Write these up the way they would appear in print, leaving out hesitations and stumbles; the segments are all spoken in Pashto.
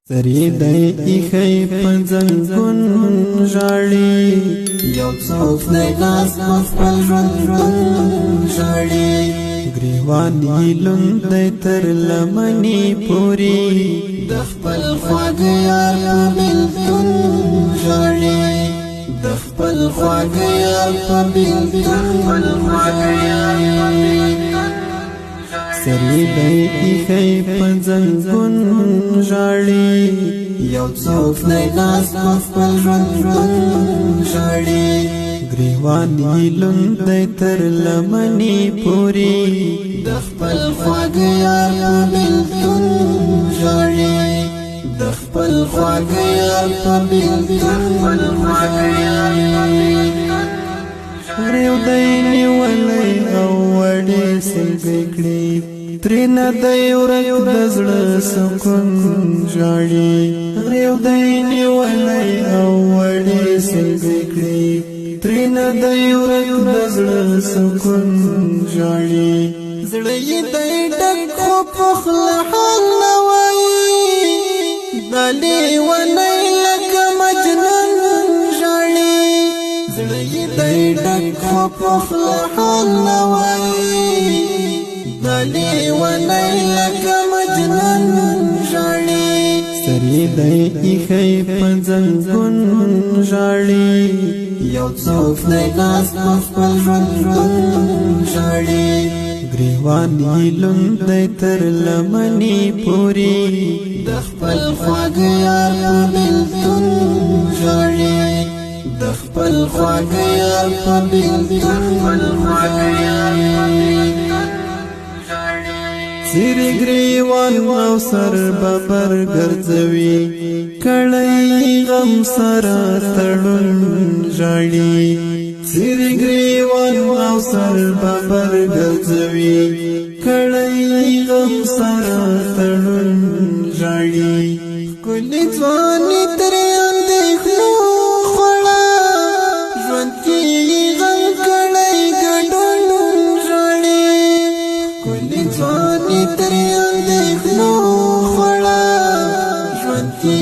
سری دی ایخی پنزنگون جاڑی یو څوک دی لاس پخپل ژوند ژاړي گریوانی لوند دی تر لمنی پوری د خپل خواږه یار په بیلتون ژاړي د خپل خواږه یار په بیلتون سری دی ایخی پنزنگون جاڑی یو څوک دی لاس پخپل ژوند ژاړي گریوانی لوند دی تر لمنی پوری د خپل خواږه یار په بیلتون ژاړي د خپل خواږه یار په بیلتون ریو دی نیولی او وړی سلګی کړي ترېنه دی ورک د زړه سکون ژاړي ریو دی نیولی او وړی سلګی کړي ترېنه دی ورک د زړه سکون ژاړي زړه یې دی ډک خو په خوله حال نه وایي دا لیونی لکه مجنون ژاړي زړه یې دی ډک خو په خوله حال نه وایي دا لیونی لکه مجنون ژاړي سری دی ایخی پنزنگون جاڑی یو څوک دی لاس پخپل ژوند ژاړي گریوانی لوند دی تر لمنی پوری د خپل خواږه یار په بیلتون ژاړي د خپل خواږه یار په بیلتون زیری گریوان او سر ببر گرځوي کړي غم سره تړون ژاړي زیری گریوان او سر ببر گرځوي کړي غم سره تړون ژاړي کلی ځواني ترې اندېښنو خوړه ژوند کې غم کړی ګډون ژاړي کلی ځواني ترې اندېښنو خوړه ژوند کې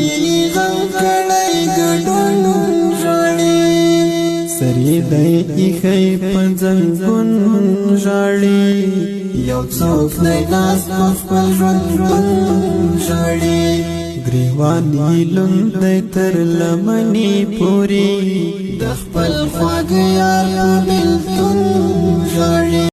غم کړی ګډون ژاړي سری دی ایخی پنزنگون جاڑی یو څوک دی لاس پخپل ژوند ژاړي گریوانی لوند دی تر لمنی پوری د خپل خواږه یار په بیلتون ژاړي